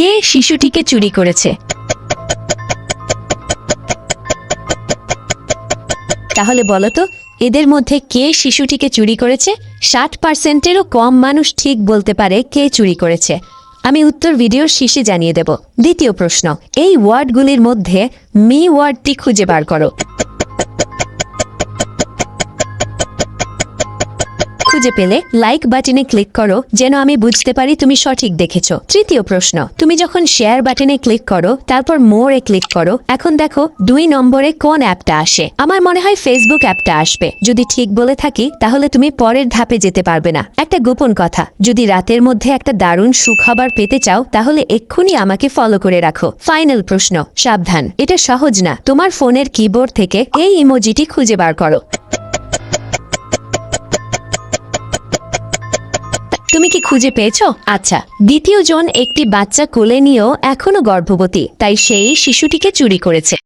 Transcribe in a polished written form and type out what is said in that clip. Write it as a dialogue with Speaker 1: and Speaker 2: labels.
Speaker 1: কে শিশুটিকে চুরি করেছে? তাহলে বলো তো, এদের মধ্যে কে শিশুটিকে চুরি করেছে? 60%-এরও কম মানুষ ঠিক বলতে পারে কে চুরি করেছে। আমি উত্তর ভিডিওর শেষে জানিয়ে দেব। দ্বিতীয় প্রশ্ন, এই ওয়ার্ডগুলির মধ্যে মি ওয়ার্ডটি খুঁজে বার করো। খুঁজে পেলে লাইক বাটনে ক্লিক করো, যেন আমি বুঝতে পারি তুমি সঠিক দেখেছো। তৃতীয় প্রশ্ন, তুমি যখন শেয়ার বাটনে ক্লিক করো তারপর মোরে ক্লিক করো, এখন দেখো 2 নম্বরে কোন অ্যাপটা আসে। আমার মনে হয় ফেসবুক অ্যাপটা আসবে। যদি ঠিক বলে থাকি তাহলে তুমি পরের ধাপে যেতে পারবে না। একটা গোপন কথা, যদি রাতের মধ্যে একটা দারুণ সুখবর পেতে চাও তাহলে এক্ষুনি আমাকে ফলো করে রাখো। ফাইনাল প্রশ্ন, সাবধান, এটা সহজ না। তোমার ফোনের কিবোর্ড থেকে এই ইমোজিটি খুঁজে বার করো। তুমি কি খুঁজে পেয়েছো? আচ্ছা, দ্বিতীয় জন একটি বাচ্চা কোলে নিয়েও এখনো গর্ভবতী, তাই সেই শিশুটিকে চুরি করেছে।